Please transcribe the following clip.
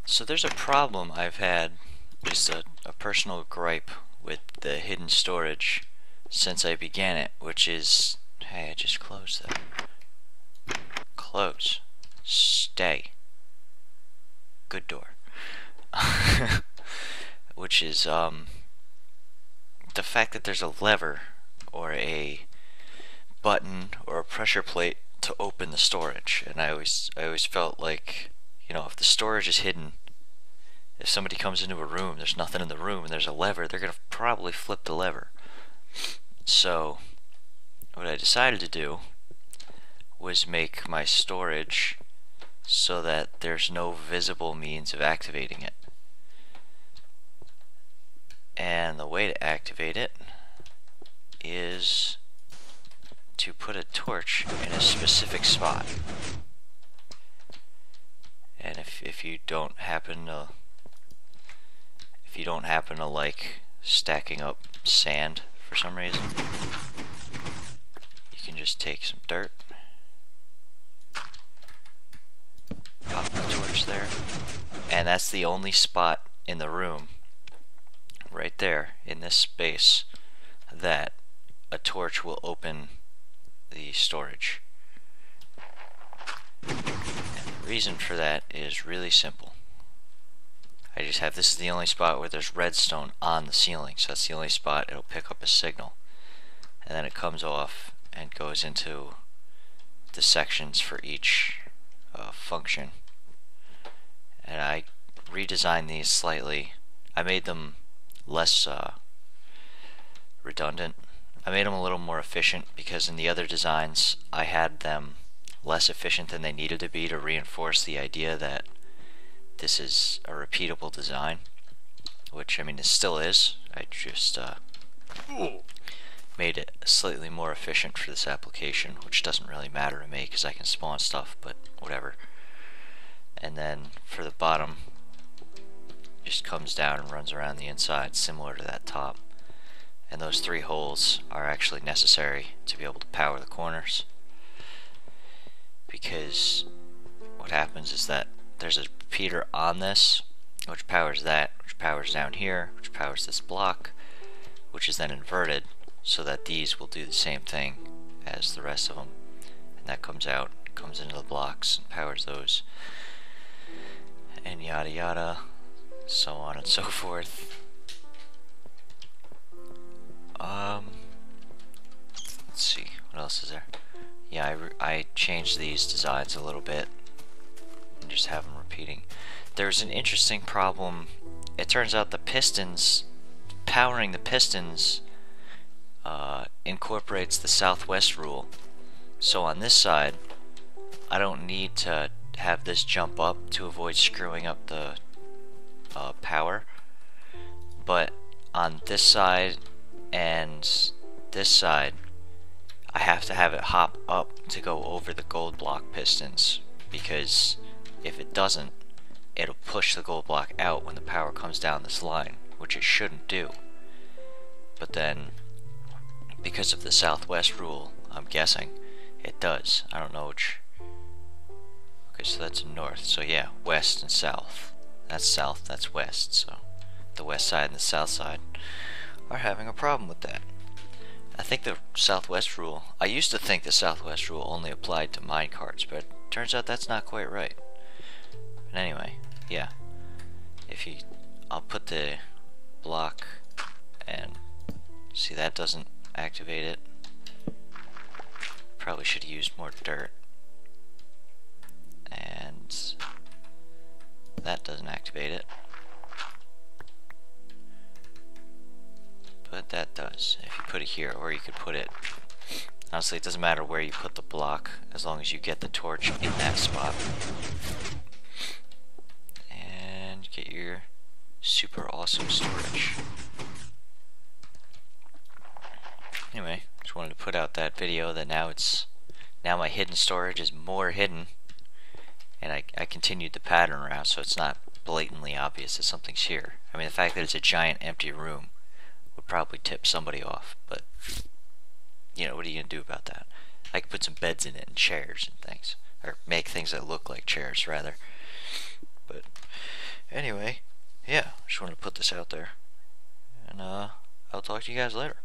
So there's a problem I've had, just a personal gripe with the hidden storage since I began it, which is, hey, I just closed that. Close. Stay. Good door. Which is, the fact that there's a lever or a button or a pressure plate to open the storage. And I always felt like, you know, if the storage is hidden, if somebody comes into a room, there's nothing in the room and there's a lever, they're gonna probably flip the lever. So what I decided to do was make my storage so that there's no visible means of activating it. And the way to activate it is to put a torch in a specific spot. And if you don't happen to like stacking up sand for some reason, you can just take some dirt, pop the torch there, and that's the only spot in the room, right there in this space, that a torch will open the storage. And the reason for that is really simple. This is the only spot where there's redstone on the ceiling, so that's the only spot it'll pick up a signal. And then it comes off and goes into the sections for each function. And I redesigned these slightly. I made them less redundant. I made them a little more efficient because in the other designs I had them less efficient than they needed to be to reinforce the idea that this is a repeatable design, which, I mean, it still is. I just made it slightly more efficient for this application, which doesn't really matter to me because I can spawn stuff, but whatever. And then for the bottom, just comes down and runs around the inside, similar to that top. And those 3 holes are actually necessary to be able to power the corners, because what happens is that there's a repeater on this which powers that, which powers down here, which powers this block, which is then inverted so that these will do the same thing as the rest of them, and that comes out, comes into the blocks and powers those, and yada yada, so on and so forth. Let's see, what else is there? Yeah, I changed these designs a little bit and just have them repeating. There's an interesting problem. It turns out the pistons, powering the pistons, incorporates the southwest rule. So on this side, I don't need to have this jump up to avoid screwing up the power. But on this side and this side, I have to have it hop up to go over the gold block pistons, because if it doesn't, it'll push the gold block out when the power comes down this line, which it shouldn't do. But then, because of the southwest rule, I'm guessing, it does. I don't know which. Okay, so that's north. So yeah, west and south. That's south, that's west. So the west side and the south side are having a problem with that. I think the southwest rule, I used to think the southwest rule only applied to minecarts, but it turns out that's not quite right. But anyway, yeah, I'll put the block, and see, that doesn't activate it. Probably should have used more dirt. And that doesn't activate it. But that does, if you put it here, or you could put it, honestly, it doesn't matter where you put the block as long as you get the torch in that spot. And get your super awesome storage. Anyway, just wanted to put out that video that now my hidden storage is more hidden, and I continued the pattern around so it's not blatantly obvious that something's here. I mean, the fact that it's a giant empty room would probably tip somebody off, but you know, what are you gonna do about that? I could put some beds in it and chairs and things, or make things that look like chairs rather. But Anyway, yeah, just wanted to put this out there. And I'll talk to you guys later.